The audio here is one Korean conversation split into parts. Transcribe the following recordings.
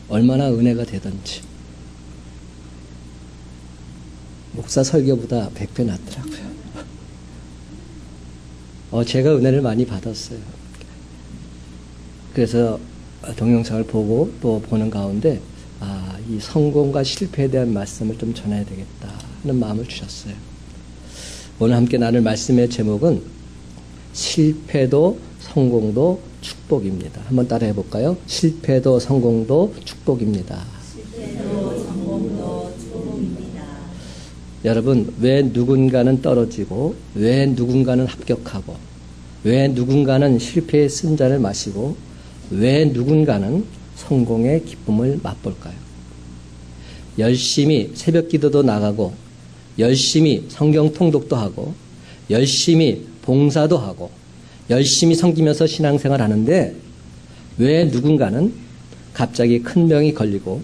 얼마나 은혜가 되든지. 목사 설교보다 100배 낫더라고요. 제가 은혜를 많이 받았어요. 그래서 동영상을 보고 또 보는 가운데 이 성공과 실패에 대한 말씀을 좀 전해야 되겠다 하는 마음을 주셨어요. 오늘 함께 나눌 말씀의 제목은 실패도 성공도 축복입니다. 한번 따라해 볼까요? 실패도 성공도 축복입니다. 실패도 성공도 축복입니다. 여러분, 왜 누군가는 떨어지고, 왜 누군가는 합격하고, 왜 누군가는 실패의 쓴잔을 마시고, 왜 누군가는 성공의 기쁨을 맛볼까요? 열심히 새벽 기도도 나가고, 열심히 성경 통독도 하고, 열심히 봉사도 하고, 열심히 섬기면서 신앙생활 하는데, 왜 누군가는 갑자기 큰 병이 걸리고,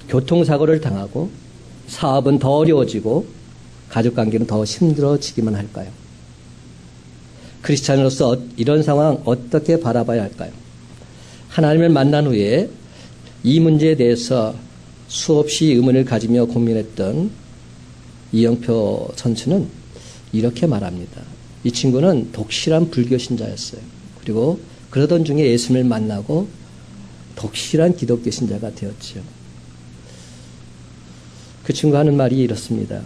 교통사고를 당하고, 사업은 더 어려워지고, 가족관계는 더 힘들어지기만 할까요? 크리스찬으로서 이런 상황 어떻게 바라봐야 할까요? 하나님을 만난 후에 이 문제에 대해서 수없이 의문을 가지며 고민했던 이영표 선수는 이렇게 말합니다. 이 친구는 독실한 불교 신자였어요. 그리고 그러던 중에 예수님을 만나고 독실한 기독교 신자가 되었죠. 그 친구가 하는 말이 이렇습니다.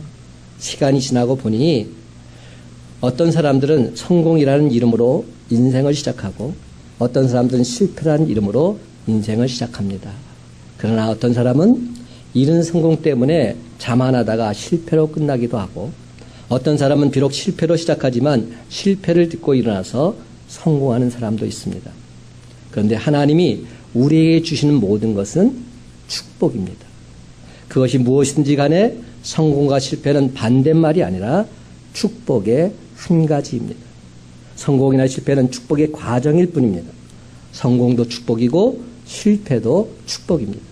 시간이 지나고 보니 어떤 사람들은 성공이라는 이름으로 인생을 시작하고 어떤 사람들은 실패라는 이름으로 인생을 시작합니다. 그러나 어떤 사람은 이른 성공 때문에 자만하다가 실패로 끝나기도 하고 어떤 사람은 비록 실패로 시작하지만 실패를 딛고 일어나서 성공하는 사람도 있습니다. 그런데 하나님이 우리에게 주시는 모든 것은 축복입니다. 그것이 무엇인지 간에 성공과 실패는 반대말이 아니라 축복의 한 가지입니다. 성공이나 실패는 축복의 과정일 뿐입니다. 성공도 축복이고 실패도 축복입니다.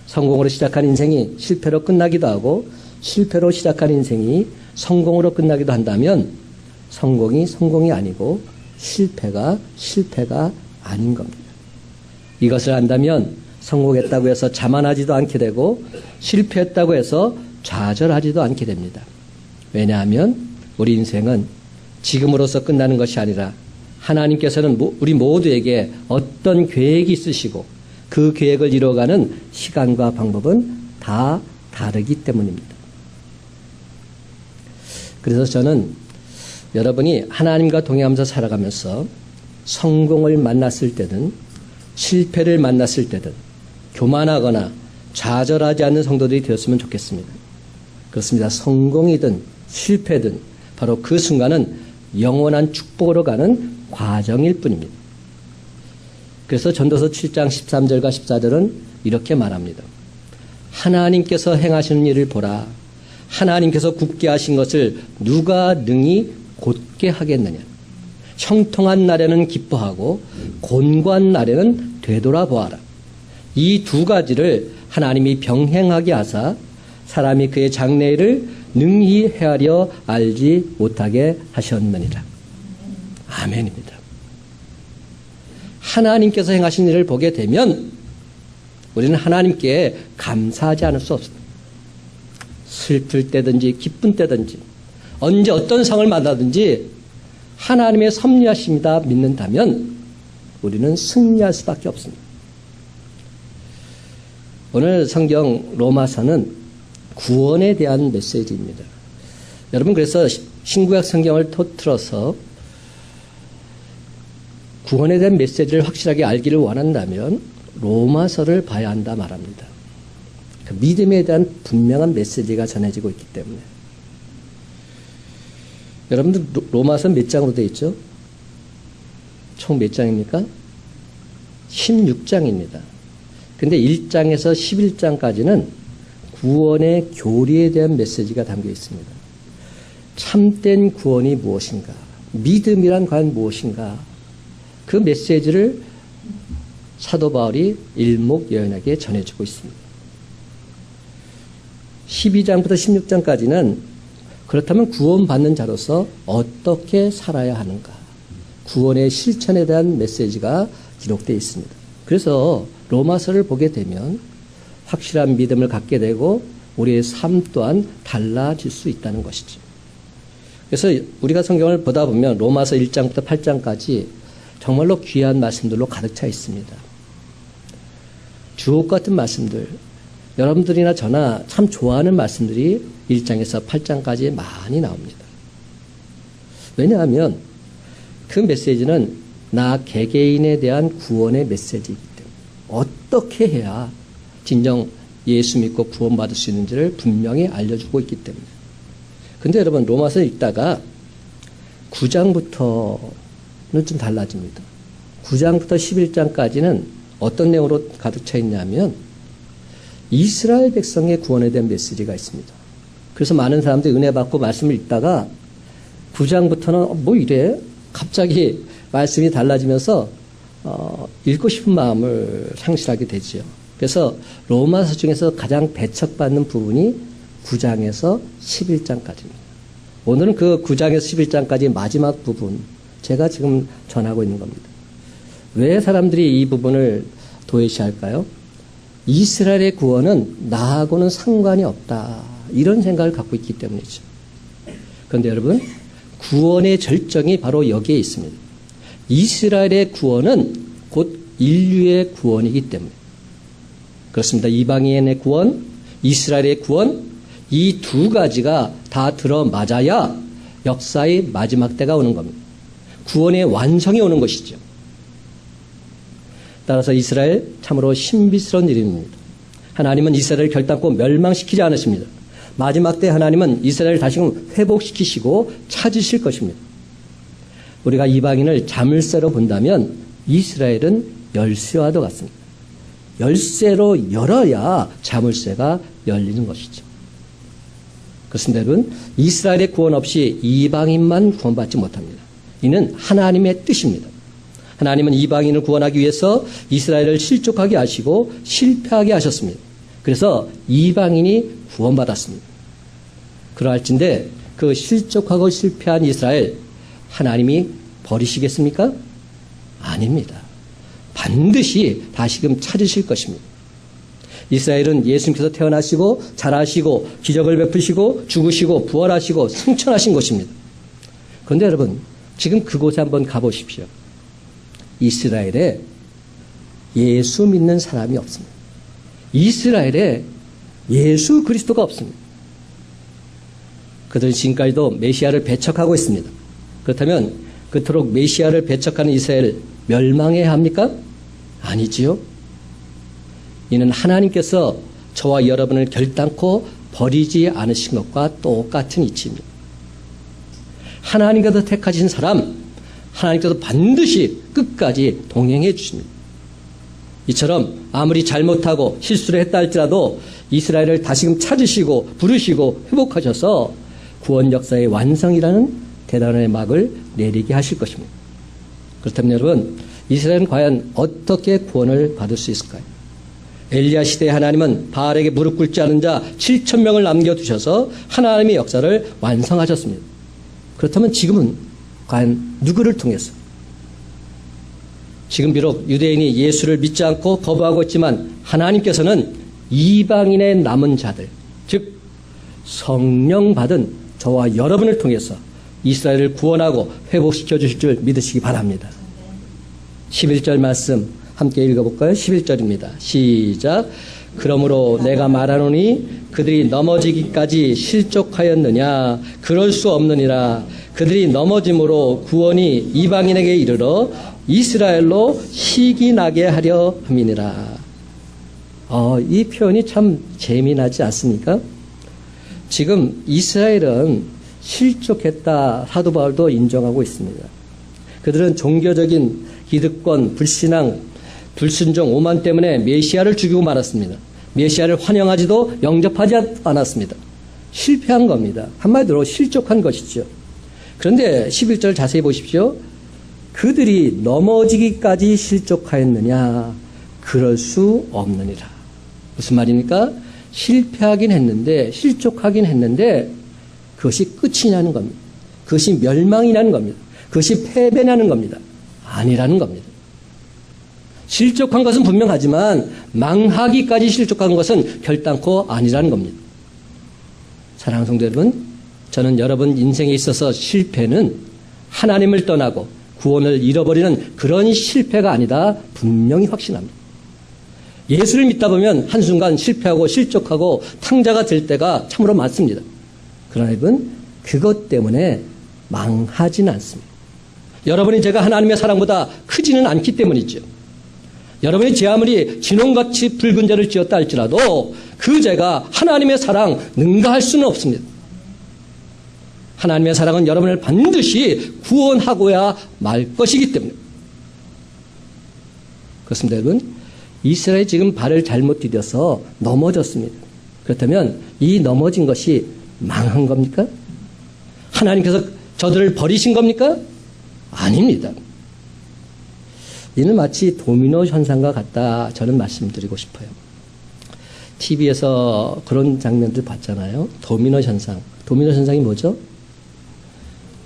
성공으로 시작한 인생이 실패로 끝나기도 하고 실패로 시작한 인생이 성공으로 끝나기도 한다면 성공이 성공이 아니고 실패가 아닌 겁니다. 이것을 안다면 성공했다고 해서 자만하지도 않게 되고 실패했다고 해서 좌절하지도 않게 됩니다. 왜냐하면 우리 인생은 지금으로서 끝나는 것이 아니라 하나님께서는 우리 모두에게 어떤 계획이 있으시고 그 계획을 이루어가는 시간과 방법은 다 다르기 때문입니다. 그래서 저는 여러분이 하나님과 동행하면서 살아가면서 성공을 만났을 때든 실패를 만났을 때든 교만하거나 좌절하지 않는 성도들이 되었으면 좋겠습니다. 그렇습니다. 성공이든 실패든 바로 그 순간은 영원한 축복으로 가는 과정일 뿐입니다. 그래서 전도서 7장 13절과 14절은 이렇게 말합니다. 하나님께서 행하시는 일을 보라. 하나님께서 굳게 하신 것을 누가 능히 곧게 하겠느냐. 형통한 날에는 기뻐하고 곤고한 날에는 되돌아보아라. 이 두 가지를 하나님이 병행하게 하사 사람이 그의 장래일을 능히 헤아려 알지 못하게 하셨느니라. 아멘입니다. 하나님께서 행하신 일을 보게 되면 우리는 하나님께 감사하지 않을 수 없습니다. 슬플 때든지 기쁜 때든지 언제 어떤 상을 만나든지 하나님의 섭리하심이다 믿는다면 우리는 승리할 수밖에 없습니다. 오늘 성경 로마서는 구원에 대한 메시지입니다. 여러분 그래서 신구약 성경을 통틀어서 구원에 대한 메시지를 확실하게 알기를 원한다면 로마서를 봐야 한다 말합니다. 그 믿음에 대한 분명한 메시지가 전해지고 있기 때문에. 여러분들 로마서 몇 장으로 되어 있죠? 총 몇 장입니까? 16장입니다. 근데 1장에서 11장까지는 구원의 교리에 대한 메시지가 담겨 있습니다. 참된 구원이 무엇인가? 믿음이란 과연 무엇인가? 그 메시지를 사도 바울이 일목요연하게 전해주고 있습니다. 12장부터 16장까지는 그렇다면 구원받는 자로서 어떻게 살아야 하는가? 구원의 실천에 대한 메시지가 기록되어 있습니다. 그래서 로마서를 보게 되면 확실한 믿음을 갖게 되고 우리의 삶 또한 달라질 수 있다는 것이죠. 그래서 우리가 성경을 보다 보면 로마서 1장부터 8장까지 정말로 귀한 말씀들로 가득 차 있습니다. 주옥 같은 말씀들, 여러분들이나 저나 참 좋아하는 말씀들이 1장에서 8장까지 많이 나옵니다. 왜냐하면 그 메시지는 나 개개인에 대한 구원의 메시지이기 때문에 어떻게 해야 진정 예수 믿고 구원받을 수 있는지를 분명히 알려주고 있기 때문에. 근데 여러분 로마서 읽다가 9장부터는 좀 달라집니다. 9장부터 11장까지는 어떤 내용으로 가득 차 있냐면 이스라엘 백성의 구원에 대한 메시지가 있습니다. 그래서 많은 사람들이 은혜 받고 말씀을 읽다가 9장부터는 뭐 이래? 갑자기 말씀이 달라지면서 읽고 싶은 마음을 상실하게 되죠. 그래서 로마서 중에서 가장 배척받는 부분이 9장에서 11장까지입니다. 오늘은 그 9장에서 11장까지 마지막 부분 제가 지금 전하고 있는 겁니다. 왜 사람들이 이 부분을 도외시할까요? 이스라엘의 구원은 나하고는 상관이 없다. 이런 생각을 갖고 있기 때문이죠. 그런데 여러분 구원의 절정이 바로 여기에 있습니다. 이스라엘의 구원은 곧 인류의 구원이기 때문에 그렇습니다. 이방인의 구원, 이스라엘의 구원 이 두 가지가 다 들어맞아야 역사의 마지막 때가 오는 겁니다. 구원의 완성이 오는 것이죠. 따라서 이스라엘 참으로 신비스러운 일입니다. 하나님은 이스라엘을 결단코 멸망시키지 않으십니다. 마지막 때 하나님은 이스라엘을 다시금 회복시키시고 찾으실 것입니다. 우리가 이방인을 자물쇠로 본다면 이스라엘은 열쇠와도 같습니다. 열쇠로 열어야 자물쇠가 열리는 것이죠. 그렇습니다. 여러분, 이스라엘의 구원 없이 이방인만 구원받지 못합니다. 이는 하나님의 뜻입니다. 하나님은 이방인을 구원하기 위해서 이스라엘을 실족하게 하시고 실패하게 하셨습니다. 그래서 이방인이 구원받았습니다. 그러할진데 그 실족하고 실패한 이스라엘 하나님이 버리시겠습니까? 아닙니다. 반드시 다시금 찾으실 것입니다. 이스라엘은 예수님께서 태어나시고 자라시고 기적을 베푸시고 죽으시고 부활하시고 승천하신 것입니다. 그런데 여러분 지금 그곳에 한번 가보십시오. 이스라엘에 예수 믿는 사람이 없습니다. 이스라엘에 예수 그리스도가 없습니다. 그들은 지금까지도 메시아를 배척하고 있습니다. 그렇다면 그토록 메시아를 배척하는 이스라엘 멸망해야 합니까? 아니지요. 이는 하나님께서 저와 여러분을 결단코 버리지 않으신 것과 똑같은 이치입니다. 하나님께서 택하신 사람, 하나님께서 반드시 끝까지 동행해 주십니다. 이처럼 아무리 잘못하고 실수를 했다 할지라도 이스라엘을 다시금 찾으시고 부르시고 회복하셔서 구원 역사의 완성이라는 대단한 막을 내리게 하실 것입니다. 그렇다면 여러분, 이스라엘은 과연 어떻게 구원을 받을 수 있을까요? 엘리야 시대에 하나님은 바알에게 무릎 꿇지 않은 자 7,000명을 남겨두셔서 하나님의 역사를 완성하셨습니다. 그렇다면 지금은 과연 누구를 통해서? 지금 비록 유대인이 예수를 믿지 않고 거부하고 있지만 하나님께서는 이방인의 남은 자들, 즉 성령 받은 저와 여러분을 통해서 이스라엘을 구원하고 회복시켜 주실 줄 믿으시기 바랍니다. 11절 말씀 함께 읽어볼까요? 11절입니다. 시작. 그러므로 내가 말하노니 그들이 넘어지기까지 실족하였느냐? 그럴 수 없느니라. 그들이 넘어짐으로 구원이 이방인에게 이르러 이스라엘로 희기 나게 하려 함이니라. 이 표현이 참 재미나지 않습니까? 지금 이스라엘은 실족했다. 사도 바울도 인정하고 있습니다. 그들은 종교적인 기득권, 불신앙, 불순종, 오만 때문에 메시아를 죽이고 말았습니다. 메시아를 환영하지도 영접하지 않았습니다. 실패한 겁니다. 한마디로 실족한 것이죠. 그런데 11절 자세히 보십시오. 그들이 넘어지기까지 실족하였느냐? 그럴 수 없느니라. 무슨 말입니까? 실패하긴 했는데, 실족하긴 했는데 그것이 끝이냐는 겁니다. 그것이 멸망이라는 겁니다. 그것이 패배냐는 겁니다. 아니라는 겁니다. 실족한 것은 분명하지만 망하기까지 실족한 것은 결단코 아니라는 겁니다. 사랑하는 성도 여러분, 저는 여러분 인생에 있어서 실패는 하나님을 떠나고 구원을 잃어버리는 그런 실패가 아니다 분명히 확신합니다. 예수를 믿다 보면 한순간 실패하고 실족하고 탕자가 될 때가 참으로 많습니다. 그러나 여러분, 그것 때문에 망하지는 않습니다. 여러분이 제가 하나님의 사랑보다 크지는 않기 때문이죠. 여러분이 제 아무리 진홍같이 붉은 죄를 지었다 할지라도 그 죄가 하나님의 사랑 능가할 수는 없습니다. 하나님의 사랑은 여러분을 반드시 구원하고야 말 것이기 때문에. 그렇습니다, 여러분. 이스라엘이 지금 발을 잘못 디뎌서 넘어졌습니다. 그렇다면 이 넘어진 것이 망한 겁니까? 하나님께서 저들을 버리신 겁니까? 아닙니다. 이는 마치 도미노 현상과 같다 저는 말씀드리고 싶어요. TV에서 그런 장면들 봤잖아요. 도미노 현상. 도미노 현상이 뭐죠?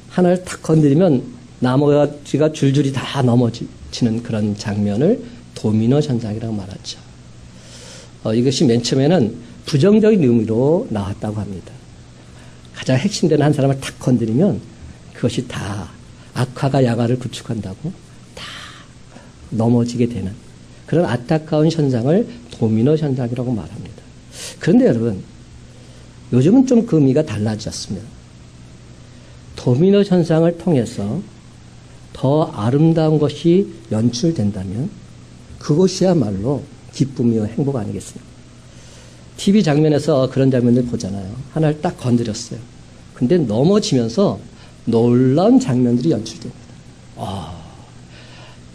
하나를 탁 건드리면 나머지가 줄줄이 다 넘어지는 그런 장면을 도미노 현상이라고 말하죠. 이것이 맨 처음에는 부정적인 의미로 나왔다고 합니다. 가장 핵심되는 한 사람을 탁 건드리면 그것이 다 악화가 양화를 구축한다고 다 넘어지게 되는 그런 안타까운 현상을 도미노 현상이라고 말합니다. 그런데 여러분, 요즘은 좀 그 의미가 달라졌습니다. 도미노 현상을 통해서 더 아름다운 것이 연출된다면 그것이야말로 기쁨이요 행복 아니겠습니까? TV 장면에서 그런 장면을 보잖아요. 하나를 딱 건드렸어요. 근데 넘어지면서 놀라운 장면들이 연출됩니다.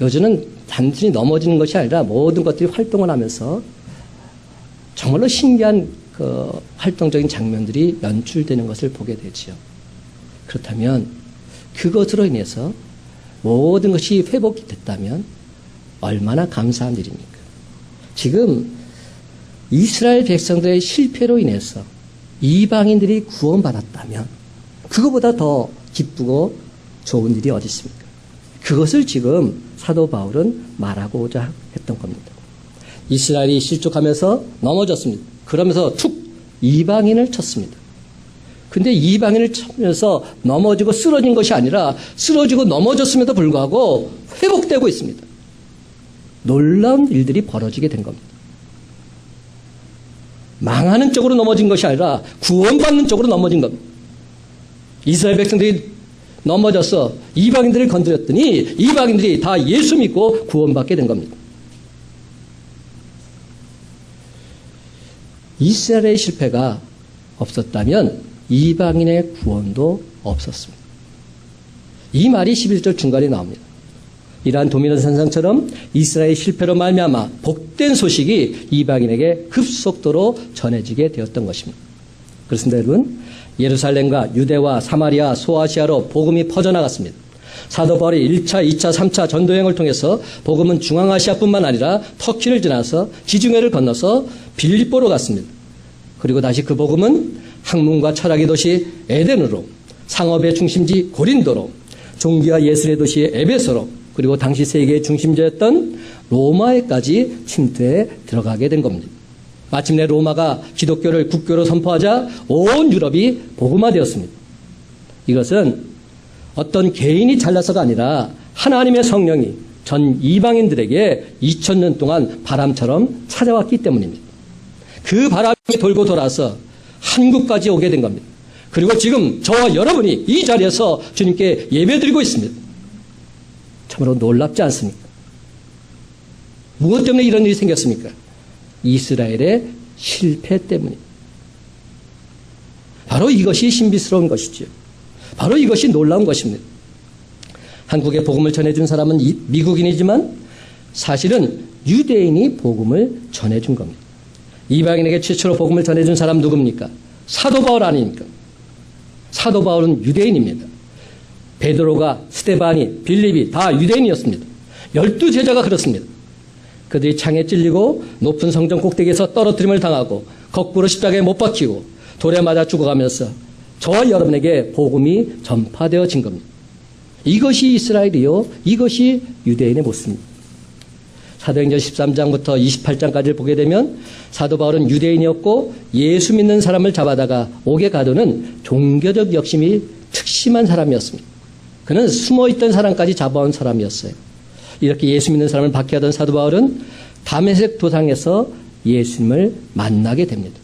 요즘은 단순히 넘어지는 것이 아니라 모든 것들이 활동을 하면서 정말로 신기한 그 활동적인 장면들이 연출되는 것을 보게 되지요. 그렇다면 그것으로 인해서 모든 것이 회복이 됐다면 얼마나 감사한 일입니까? 지금 이스라엘 백성들의 실패로 인해서 이방인들이 구원받았다면 그거보다 더 기쁘고 좋은 일이 어디 있습니까? 그것을 지금 사도 바울은 말하고자 했던 겁니다. 이스라엘이 실족하면서 넘어졌습니다. 그러면서 툭 이방인을 쳤습니다. 근데 이방인을 치면서 넘어지고 쓰러진 것이 아니라 쓰러지고 넘어졌음에도 불구하고 회복되고 있습니다. 놀라운 일들이 벌어지게 된 겁니다. 망하는 쪽으로 넘어진 것이 아니라 구원받는 쪽으로 넘어진 겁니다. 이스라엘 백성들이 넘어져서 이방인들을 건드렸더니 이방인들이 다 예수 믿고 구원받게 된 겁니다. 이스라엘의 실패가 없었다면 이방인의 구원도 없었습니다. 이 말이 11절 중간에 나옵니다. 이러한 도미노 현상처럼 이스라엘의 실패로 말미암아 복된 소식이 이방인에게 급속도로 전해지게 되었던 것입니다. 그렇습니다, 여러분. 예루살렘과 유대와 사마리아, 소아시아로 복음이 퍼져나갔습니다. 사도 바울이 1차, 2차, 3차 전도여행을 통해서 복음은 중앙아시아뿐만 아니라 터키를 지나서 지중해를 건너서 빌립보로 갔습니다. 그리고 다시 그 복음은 학문과 철학의 도시 에덴으로, 상업의 중심지 고린도로, 종교와 예술의 도시 에베소로, 그리고 당시 세계의 중심지였던 로마에까지 침투해 들어가게 된 겁니다. 마침내 로마가 기독교를 국교로 선포하자 온 유럽이 복음화되었습니다. 이것은 어떤 개인이 잘나서가 아니라 하나님의 성령이 전 이방인들에게 2000년 동안 바람처럼 찾아왔기 때문입니다. 그 바람이 돌고 돌아서 한국까지 오게 된 겁니다. 그리고 지금 저와 여러분이 이 자리에서 주님께 예배드리고 있습니다. 참으로 놀랍지 않습니까? 무엇 때문에 이런 일이 생겼습니까? 이스라엘의 실패 때문입니다. 바로 이것이 신비스러운 것이죠. 바로 이것이 놀라운 것입니다. 한국에 복음을 전해준 사람은 미국인이지만 사실은 유대인이 복음을 전해준 겁니다. 이방인에게 최초로 복음을 전해준 사람 누굽니까? 사도 바울 아닙니까? 사도 바울은 유대인입니다. 베드로가, 스데반이, 빌립이 다 유대인이었습니다. 12제자가 그렇습니다. 그들이 창에 찔리고 높은 성전 꼭대기에서 떨어뜨림을 당하고 거꾸로 십자가에 못 박히고 돌에 맞아 죽어가면서 저와 여러분에게 복음이 전파되어진 겁니다. 이것이 이스라엘이요, 이것이 유대인의 모습입니다. 사도행전 13장부터 28장까지를 보게 되면 사도 바울은 유대인이었고 예수 믿는 사람을 잡아다가 옥에 가두는 종교적 욕심이 특심한 사람이었습니다. 그는 숨어있던 사람까지 잡아온 사람이었어요. 이렇게 예수 믿는 사람을 박해하던 사도 바울은 다메섹 도상에서 예수님을 만나게 됩니다.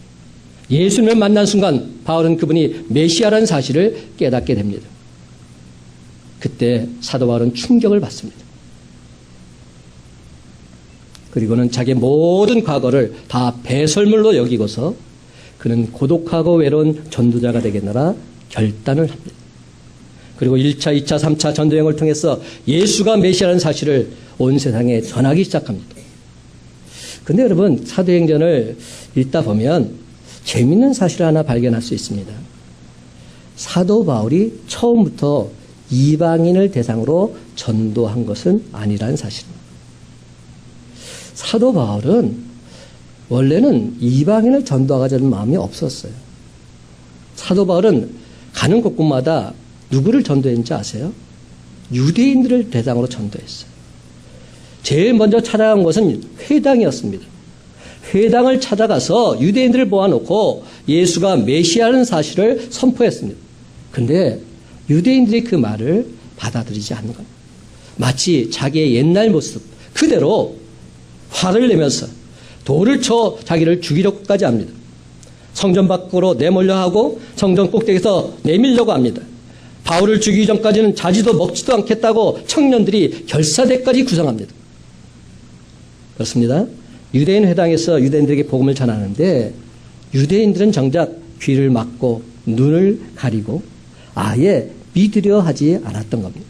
예수님을 만난 순간 바울은 그분이 메시아라는 사실을 깨닫게 됩니다. 그때 사도 바울은 충격을 받습니다. 그리고는 자기의 모든 과거를 다 배설물로 여기고서 그는 고독하고 외로운 전도자가 되겠노라 결단을 합니다. 그리고 1차, 2차, 3차 전도여행을 통해서 예수가 메시아라는 사실을 온 세상에 전하기 시작합니다. 근데 여러분, 사도행전을 읽다 보면 재밌는 사실을 하나 발견할 수 있습니다. 사도 바울이 처음부터 이방인을 대상으로 전도한 것은 아니라는 사실입니다. 사도 바울은 원래는 이방인을 전도하자는 마음이 없었어요. 사도 바울은 가는 곳곳마다 누구를 전도했는지 아세요? 유대인들을 대상으로 전도했어요. 제일 먼저 찾아간 것은 회당이었습니다. 회당을 찾아가서 유대인들을 모아놓고 예수가 메시아라는 사실을 선포했습니다. 근데 유대인들이 그 말을 받아들이지 않는 겁니다. 마치 자기의 옛날 모습 그대로 화를 내면서 돌을 쳐 자기를 죽이려고까지 합니다. 성전 밖으로 내몰려 하고 성전 꼭대기에서 내밀려고 합니다. 바울을 죽이기 전까지는 자지도 먹지도 않겠다고 청년들이 결사대까지 구성합니다. 그렇습니다. 유대인 회당에서 유대인들에게 복음을 전하는데 유대인들은 정작 귀를 막고 눈을 가리고 아예 믿으려 하지 않았던 겁니다.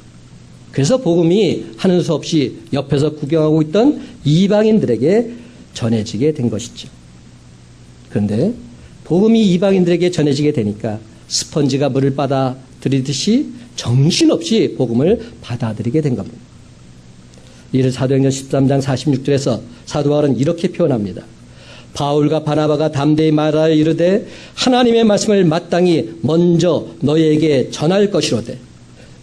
그래서 복음이 하는 수 없이 옆에서 구경하고 있던 이방인들에게 전해지게 된 것이죠. 그런데 복음이 이방인들에게 전해지게 되니까 스펀지가 물을 받아들이듯이 정신없이 복음을 받아들이게 된 겁니다. 이를 사도행전 13장 46절에서 사도 바울은 이렇게 표현합니다. 바울과 바나바가 담대히 말하여 이르되 하나님의 말씀을 마땅히 먼저 너희에게 전할 것이로되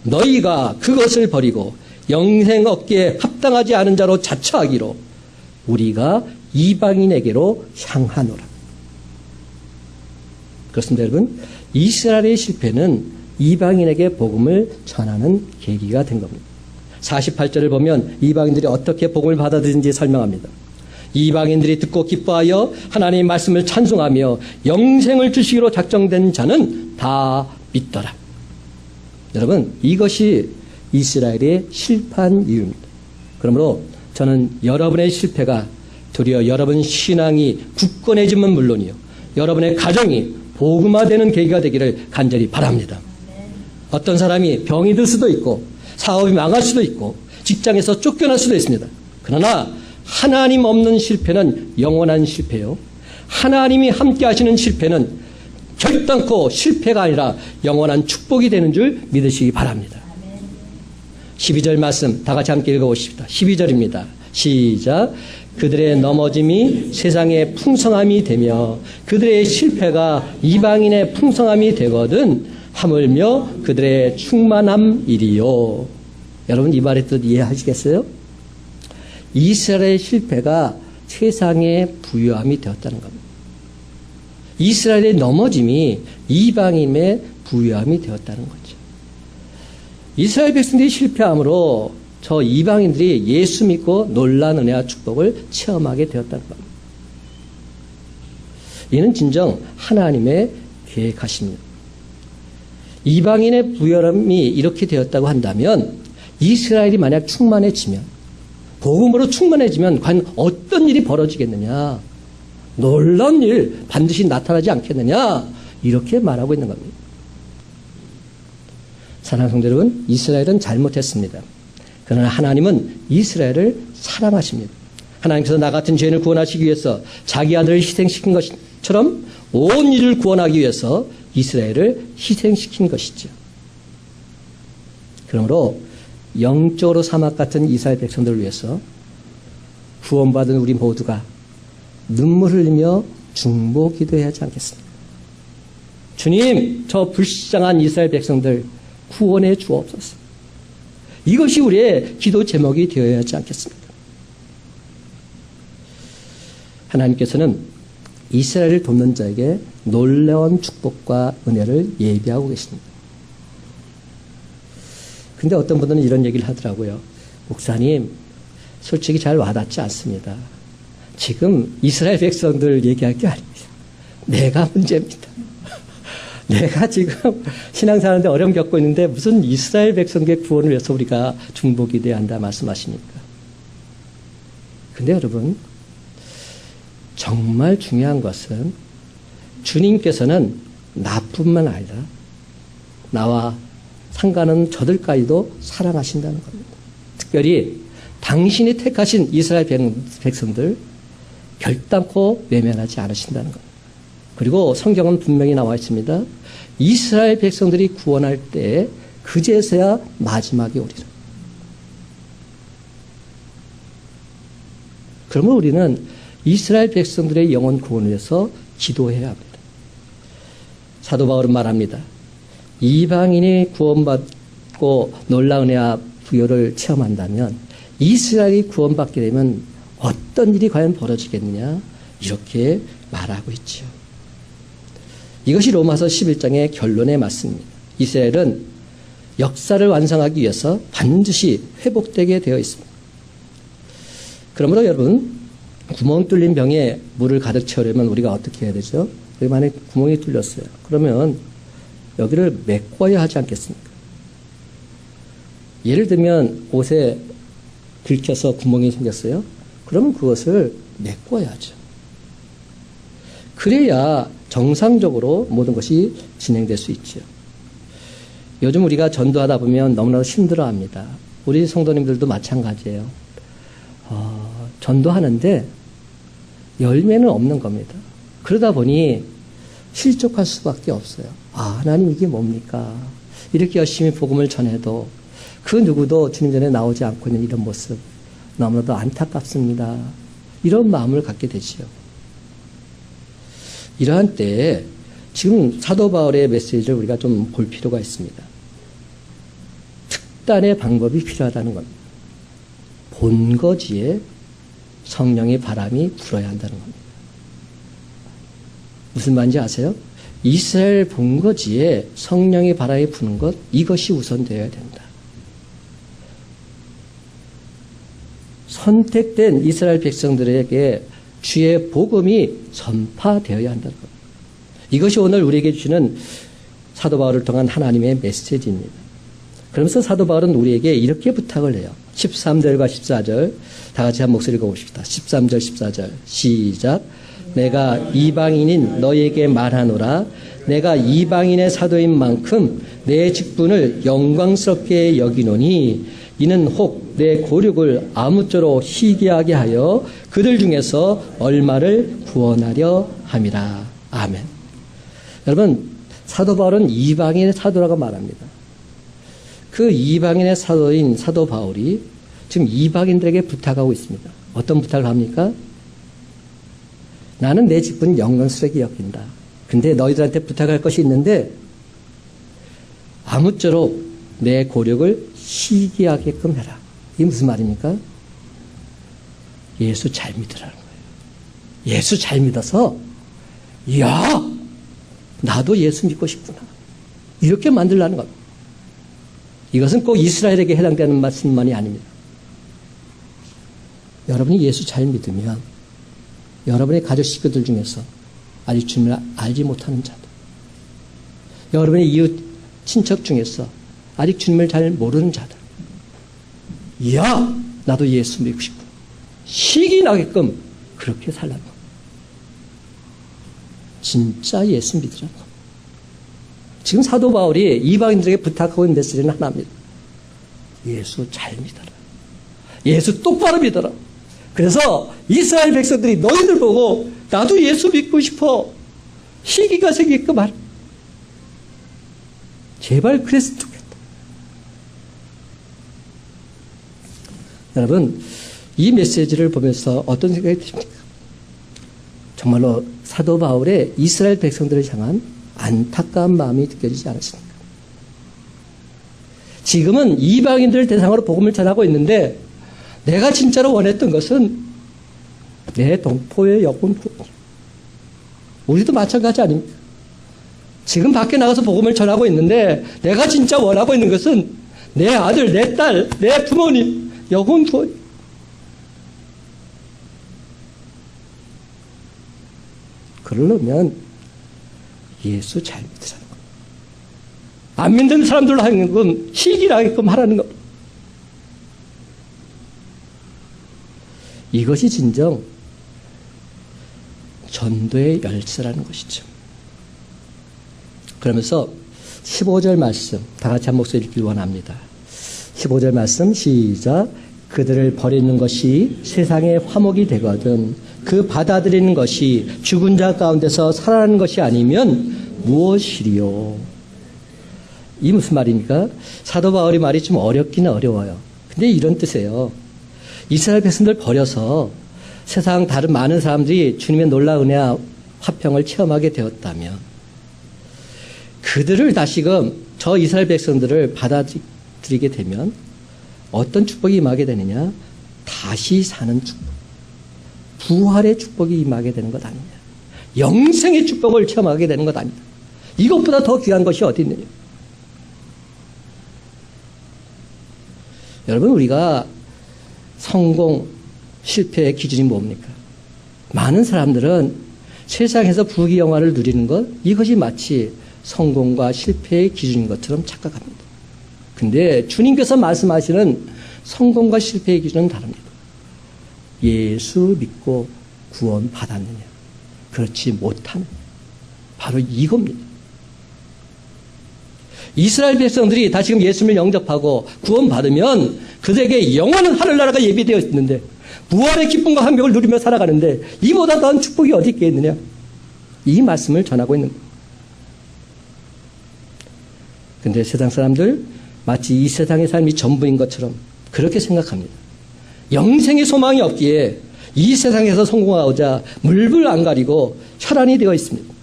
너희가 그것을 버리고 영생 얻기에 합당하지 않은 자로 자처하기로 우리가 이방인에게로 향하노라. 그렇습니다, 여러분. 이스라엘의 실패는 이방인에게 복음을 전하는 계기가 된 겁니다. 48절을 보면 이방인들이 어떻게 복음을 받아들인지 설명합니다. 이방인들이 듣고 기뻐하여 하나님의 말씀을 찬송하며 영생을 주시기로 작정된 자는 다 믿더라. 여러분, 이것이 이스라엘의 실패한 이유입니다. 그러므로 저는 여러분의 실패가 도리어 여러분 신앙이 굳건해지면 물론이요, 여러분의 가정이 복음화되는 계기가 되기를 간절히 바랍니다. 어떤 사람이 병이 들 수도 있고 사업이 망할 수도 있고 직장에서 쫓겨날 수도 있습니다. 그러나 하나님 없는 실패는 영원한 실패요, 하나님이 함께 하시는 실패는 결단코 실패가 아니라 영원한 축복이 되는 줄 믿으시기 바랍니다. 12절 말씀 다 같이 함께 읽어보십시다. 12절입니다. 시작. 그들의 넘어짐이 세상의 풍성함이 되며 그들의 실패가 이방인의 풍성함이 되거든 하물며 그들의 충만함이리요. 여러분, 이 말의 뜻 이해하시겠어요? 이스라엘의 실패가 세상의 부유함이 되었다는 겁니다. 이스라엘의 넘어짐이 이방인의 부유함이 되었다는 거죠. 이스라엘 백성들이 실패함으로 저 이방인들이 예수 믿고 놀라운 은혜와 축복을 체험하게 되었다는 겁니다. 이는 진정 하나님의 계획하십니다. 이방인의 부유함이 이렇게 되었다고 한다면 이스라엘이 만약 충만해지면, 복음으로 충만해지면 과연 어떤 일이 벌어지겠느냐, 놀라운 일 반드시 나타나지 않겠느냐, 이렇게 말하고 있는 겁니다. 사랑하는 성도 여러분, 이스라엘은 잘못했습니다. 그러나 하나님은 이스라엘을 사랑하십니다. 하나님께서 나 같은 죄인을 구원하시기 위해서 자기 아들을 희생시킨 것처럼 온 인류를 구원하기 위해서 이스라엘을 희생시킨 것이죠. 그러므로 영적으로 사막 같은 이스라엘 백성들을 위해서 구원받은 우리 모두가 눈물 흘리며 중보 기도해야 하지 않겠습니까? 주님, 저 불쌍한 이스라엘 백성들 구원해 주옵소서. 이것이 우리의 기도 제목이 되어야 하지 않겠습니까? 하나님께서는 이스라엘을 돕는 자에게 놀라운 축복과 은혜를 예비하고 계십니다. 근데 어떤 분들은 이런 얘기를 하더라고요. 목사님, 솔직히 잘 와닿지 않습니다. 지금 이스라엘 백성들 얘기할 게 아닙니다. 내가 문제입니다. 내가 지금 신앙사는데 어려움 겪고 있는데 무슨 이스라엘 백성의 구원을 위해서 우리가 중보기 돼야 한다 말씀하십니까? 근데 여러분, 정말 중요한 것은 주님께서는 나뿐만 아니라 나와 상관없는 저들까지도 사랑하신다는 겁니다. 특별히 당신이 택하신 이스라엘 백성들 결단코 외면하지 않으신다는 겁니다. 그리고 성경은 분명히 나와 있습니다. 이스라엘 백성들이 구원할 때 그제서야 마지막이 오리라. 그러면 우리는 이스라엘 백성들의 영혼 구원을 위해서 기도해야 합니다. 사도 바울은 말합니다. 이방인이 구원받고 놀라운 은혜와 부요를 체험한다면 이스라엘이 구원받게 되면 어떤 일이 과연 벌어지겠느냐 이렇게 말하고 있죠. 이것이 로마서 11장의 결론에 맞습니다. 이스라엘은 역사를 완성하기 위해서 반드시 회복되게 되어 있습니다. 그러므로 여러분, 구멍 뚫린 병에 물을 가득 채우려면 우리가 어떻게 해야 되죠? 여기 만약에 구멍이 뚫렸어요. 그러면 여기를 메꿔야 하지 않겠습니까? 예를 들면 옷에 긁혀서 구멍이 생겼어요. 그러면 그것을 메꿔야죠. 그래야 정상적으로 모든 것이 진행될 수 있죠. 요즘 우리가 전도하다 보면 너무나도 힘들어합니다. 우리 성도님들도 마찬가지예요. 전도하는데 열매는 없는 겁니다. 그러다 보니 실족할 수밖에 없어요. 하나님 이게 뭡니까? 이렇게 열심히 복음을 전해도 그 누구도 주님 전에 나오지 않고 있는 이런 모습 너무나도 안타깝습니다. 이런 마음을 갖게 되지요. 이러한 때에 지금 사도 바울의 메시지를 우리가 좀 볼 필요가 있습니다. 특단의 방법이 필요하다는 겁니다. 본거지에 성령의 바람이 불어야 한다는 겁니다. 무슨 말인지 아세요? 이스라엘 본거지에 성령의 바람이 부는 것, 이것이 우선되어야 된다. 선택된 이스라엘 백성들에게 주의 복음이 전파되어야 한다는 겁니다. 이것이 오늘 우리에게 주시는 사도 바울을 통한 하나님의 메시지입니다. 그러면서 사도 바울은 우리에게 이렇게 부탁을 해요. 13절과 14절 다 같이 한 목소리 읽어봅시다. 13절 14절 시작. 내가 이방인인 너에게 말하노라. 내가 이방인의 사도인 만큼 내 직분을 영광스럽게 여기노니 이는 혹 내 고륙을 아무쪼록 희귀하게 하여 그들 중에서 얼마를 구원하려 함이라. 아멘. 여러분, 사도 바울은 이방인의 사도라고 말합니다. 그 이방인의 사도인 사도 바울이 지금 이방인들에게 부탁하고 있습니다. 어떤 부탁을 합니까? 나는 내 직분 영광스럽게 여긴다. 근데 너희들한테 부탁할 것이 있는데 아무쪼록 내 고력을 희귀하게끔 해라. 이게 무슨 말입니까? 예수 잘 믿으라는 거예요. 예수 잘 믿어서 이야 나도 예수 믿고 싶구나. 이렇게 만들라는 겁니다. 이것은 꼭 이스라엘에게 해당되는 말씀만이 아닙니다. 여러분이 예수 잘 믿으면 여러분의 가족 식구들 중에서 아직 주님을 알지 못하는 자들, 여러분의 이웃 친척 중에서 아직 주님을 잘 모르는 자들, 이야 나도 예수 믿고 싶고 희귀 나게끔 그렇게 살라는 겁니다. 진짜 예수 믿으라는 겁니다. 지금 사도 바울이 이방인들에게 부탁하고 있는 메시지는 하나입니다. 예수 잘 믿어라. 예수 똑바로 믿어라. 그래서 이스라엘 백성들이 너희들 보고 나도 예수 믿고 싶어. 희귀가 생기게끔 하라. 제발 그랬으면 좋겠다. 여러분, 이 메시지를 보면서 어떤 생각이 드십니까? 정말로 사도 바울의 이스라엘 백성들을 향한 안타까운 마음이 느껴지지 않으십니까? 지금은 이방인들을 대상으로 복음을 전하고 있는데 내가 진짜로 원했던 것은 내 동포의 영혼포. 우리도 마찬가지 아닙니까? 지금 밖에 나가서 복음을 전하고 있는데 내가 진짜 원하고 있는 것은 내 아들, 내 딸, 내 부모님 영혼포. 그러려면 예수 잘 믿으라는 겁니다. 안 믿는 사람들로 하여금 희길하게끔 하라는 겁니다. 이것이 진정 전도의 열쇠라는 것이죠. 그러면서 15절 말씀 다 같이 한 목소리 읽기 원합니다. 15절 말씀 시작. 그들을 버리는 것이 세상의 화목이 되거든 그 받아들이는 것이 죽은 자 가운데서 살아나는 것이 아니면 무엇이리요. 이 무슨 말입니까? 사도 바울의 말이 좀 어렵기는 어려워요. 근데 이런 뜻이에요. 이스라엘 백성들 버려서 세상 다른 많은 사람들이 주님의 놀라운 은혜와 화평을 체험하게 되었다면 그들을 다시금 저 이스라엘 백성들을 받아들이게 되면 어떤 축복이 임하게 되느냐? 다시 사는 축복. 부활의 축복이 임하게 되는 것 아니냐. 영생의 축복을 체험하게 되는 것 아니다. 이것보다 더 귀한 것이 어디 있느냐. 여러분 우리가 성공, 실패의 기준이 뭡니까? 많은 사람들은 세상에서 부귀영화를 누리는 것 이것이 마치 성공과 실패의 기준인 것처럼 착각합니다. 근데 주님께서 말씀하시는 성공과 실패의 기준은 다릅니다. 예수 믿고 구원 받았느냐 그렇지 못하느냐 바로 이겁니다. 이스라엘 백성들이 다시금 예수님을 영접하고 구원받으면 그들에게 영원한 하늘나라가 예비되어 있는데 부활의 기쁨과 감격을 누리며 살아가는데 이보다 더한 축복이 어디 있겠느냐. 이 말씀을 전하고 있는 겁니다. 그런데 세상 사람들 마치 이 세상의 삶이 전부인 것처럼 그렇게 생각합니다. 영생의 소망이 없기에 이 세상에서 성공하고자 물불 안 가리고 혈안이 되어 있습니다.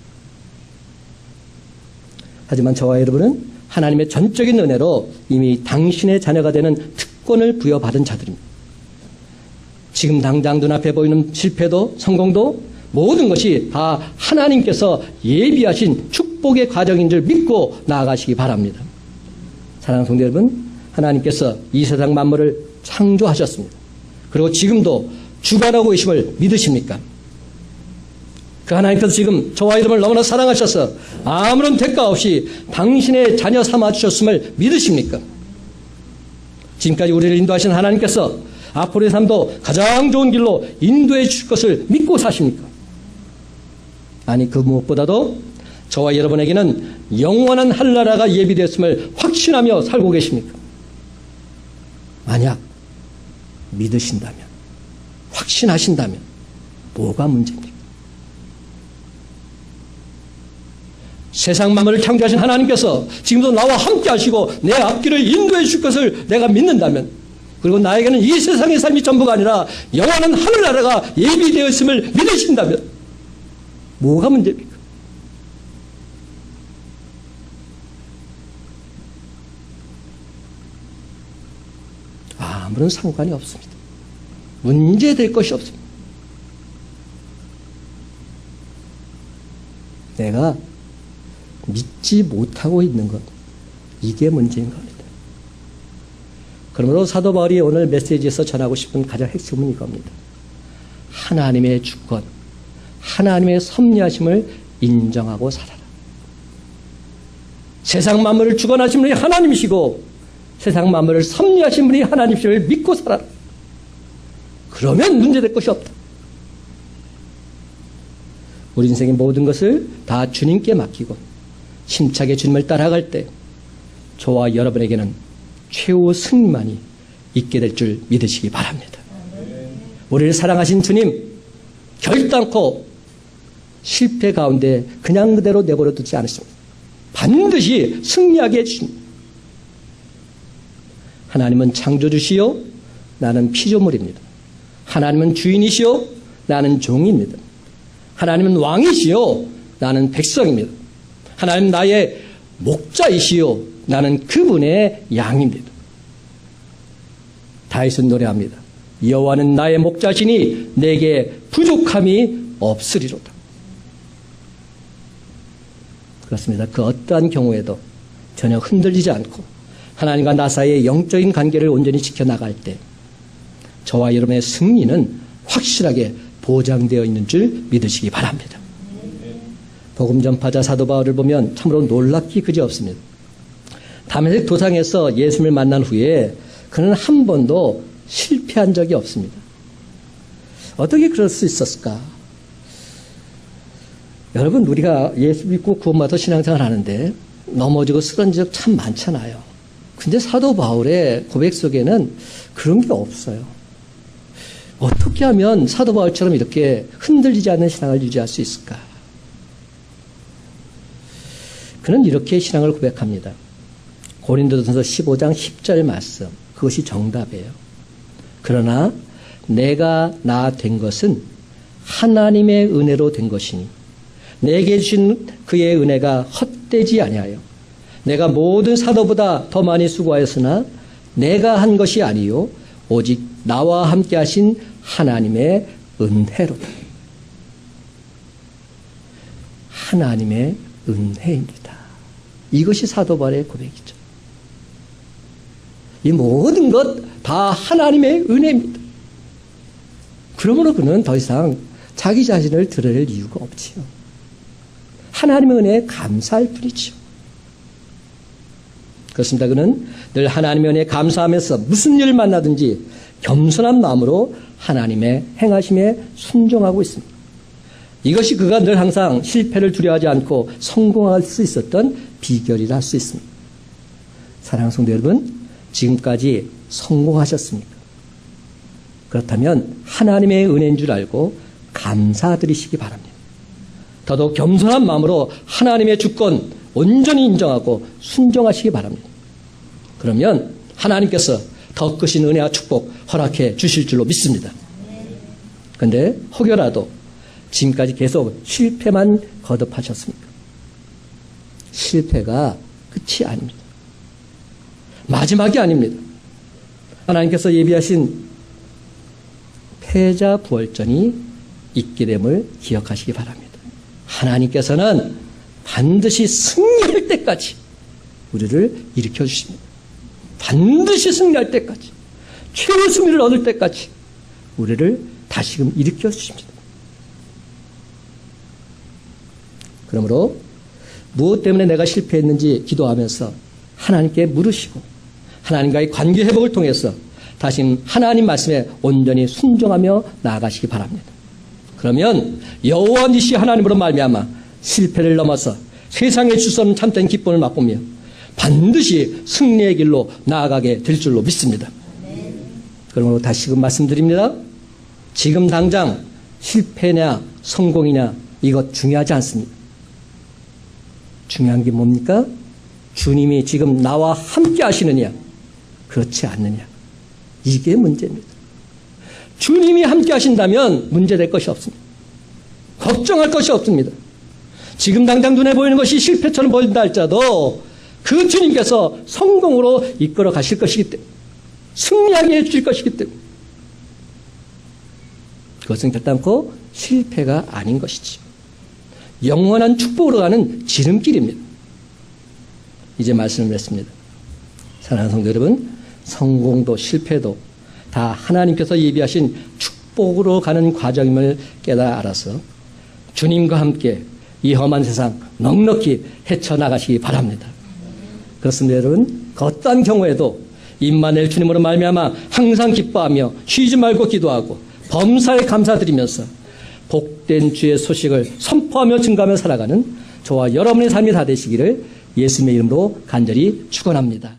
하지만 저와 여러분은 하나님의 전적인 은혜로 이미 당신의 자녀가 되는 특권을 부여받은 자들입니다. 지금 당장 눈앞에 보이는 실패도 성공도 모든 것이 다 하나님께서 예비하신 축복의 과정인 줄 믿고 나아가시기 바랍니다. 사랑하는 성도 여러분, 하나님께서 이 세상 만물을 창조하셨습니다. 그리고 지금도 주관하고 계심을 믿으십니까? 그 하나님께서 지금 저와 여러분을 너무나 사랑하셔서 아무런 대가 없이 당신의 자녀 삼아주셨음을 믿으십니까? 지금까지 우리를 인도하신 하나님께서 앞으로의 삶도 가장 좋은 길로 인도해 주실 것을 믿고 사십니까? 아니 그 무엇보다도 저와 여러분에게는 영원한 하늘나라가 예비되었음을 확신하며 살고 계십니까? 만약 믿으신다면 확신하신다면 뭐가 문제입니까? 세상 만물을 창조하신 하나님께서 지금도 나와 함께 하시고 내 앞길을 인도해 줄 것을 내가 믿는다면 그리고 나에게는 이 세상의 삶이 전부가 아니라 영원한 하늘나라가 예비되어 있음을 믿으신다면 뭐가 문제입니까? 아무런 상관이 없습니다. 문제될 것이 없습니다. 내가 믿지 못하고 있는 것, 이게 문제인 겁니다. 그러므로 사도 바울이 오늘 메시지에서 전하고 싶은 가장 핵심은 이겁니다. 하나님의 주권, 하나님의 섭리하심을 인정하고 살아라. 세상 만물을 주관하신 분이 하나님이시고 세상 만물을 섭리하신 분이 하나님이심을 믿고 살아라. 그러면 문제될 것이 없다. 우리 인생의 모든 것을 다 주님께 맡기고 힘차게 주님을 따라갈 때 저와 여러분에게는 최후 승리만이 있게 될 줄 믿으시기 바랍니다. 우리를 사랑하신 주님 결단코 실패 가운데 그냥 그대로 내버려 두지 않으십니다. 반드시 승리하게 해주십니다. 하나님은 창조주시요 나는 피조물입니다. 하나님은 주인이시요 나는 종입니다. 하나님은 왕이시요 나는 백성입니다. 하나님 나의 목자이시요 나는 그분의 양입니다. 다윗은 노래합니다. 여호와는 나의 목자시니 내게 부족함이 없으리로다. 그렇습니다. 그 어떠한 경우에도 전혀 흔들리지 않고 하나님과 나 사이의 영적인 관계를 온전히 지켜나갈 때 저와 여러분의 승리는 확실하게 보장되어 있는 줄 믿으시기 바랍니다. 복음 전파자 사도 바울을 보면 참으로 놀랍기 그지없습니다. 다메섹 도상에서 예수님을 만난 후에 그는 한 번도 실패한 적이 없습니다. 어떻게 그럴 수 있었을까? 여러분, 우리가 예수 믿고 구원받아 신앙생활 하는데 넘어지고 쓰러진 적 참 많잖아요. 근데 사도 바울의 고백 속에는 그런 게 없어요. 어떻게 하면 사도 바울처럼 이렇게 흔들리지 않는 신앙을 유지할 수 있을까? 그는 이렇게 신앙을 고백합니다. 고린도전서 15장 10절 말씀. 그것이 정답이에요. 그러나 내가 나 된 것은 하나님의 은혜로 된 것이니 내게 주신 그의 은혜가 헛되지 아니하여 내가 모든 사도보다 더 많이 수고하였으나 내가 한 것이 아니요 오직 나와 함께 하신 하나님의 은혜로다. 하나님의 은혜입니다. 이것이 사도 바울의 고백이죠. 이 모든 것 다 하나님의 은혜입니다. 그러므로 그는 더 이상 자기 자신을 드러낼 이유가 없지요. 하나님의 은혜에 감사할 뿐이죠. 그렇습니다. 그는 늘 하나님의 은혜에 감사하면서 무슨 일을 만나든지 겸손한 마음으로 하나님의 행하심에 순종하고 있습니다. 이것이 그가 늘 항상 실패를 두려워하지 않고 성공할 수 있었던 비결이라 할 수 있습니다. 사랑하는 성도 여러분, 지금까지 성공하셨습니까? 그렇다면 하나님의 은혜인 줄 알고 감사드리시기 바랍니다. 더더욱 겸손한 마음으로 하나님의 주권 온전히 인정하고 순종하시기 바랍니다. 그러면 하나님께서 더 크신 은혜와 축복 허락해 주실 줄로 믿습니다. 그런데 혹여라도 지금까지 계속 실패만 거듭하셨습니까? 실패가 끝이 아닙니다. 마지막이 아닙니다. 하나님께서 예비하신 패자 부활전이 있게 됨을 기억하시기 바랍니다. 하나님께서는 반드시 승리할 때까지 우리를 일으켜 주십니다. 반드시 승리할 때까지, 최후 승리를 얻을 때까지 우리를 다시금 일으켜 주십니다. 그러므로 무엇 때문에 내가 실패했는지 기도하면서 하나님께 물으시고 하나님과의 관계 회복을 통해서 다시 하나님 말씀에 온전히 순종하며 나아가시기 바랍니다. 그러면 여호와 니시 하나님으로 말미암아 실패를 넘어서 세상에 줄 수 없는 참된 기쁨을 맛보며 반드시 승리의 길로 나아가게 될 줄로 믿습니다. 그러므로 다시금 말씀드립니다. 지금 당장 실패냐 성공이냐 이것 중요하지 않습니다. 중요한 게 뭡니까? 주님이 지금 나와 함께 하시느냐 그렇지 않느냐 이게 문제입니다. 주님이 함께 하신다면 문제될 것이 없습니다. 걱정할 것이 없습니다. 지금 당장 눈에 보이는 것이 실패처럼 보인다 할지라도 그 주님께서 성공으로 이끌어 가실 것이기 때문에 승리하게 해주실 것이기 때문에 그것은 결단코 실패가 아닌 것이지 영원한 축복으로 가는 지름길입니다. 이제 말씀을 했습니다. 사랑하는 성도 여러분, 성공도 실패도 다 하나님께서 예비하신 축복으로 가는 과정임을 깨달아 알아서 주님과 함께 이 험한 세상 넉넉히 헤쳐나가시기 바랍니다. 그렇습니다. 여러분, 그 어떠한 경우에도 임마누엘 주님으로 말미암아 항상 기뻐하며 쉬지 말고 기도하고 범사에 감사드리면서 복된 주의 소식을 선포하며 증가하며 살아가는 저와 여러분의 삶이 다 되시기를 예수님의 이름으로 간절히 축원합니다.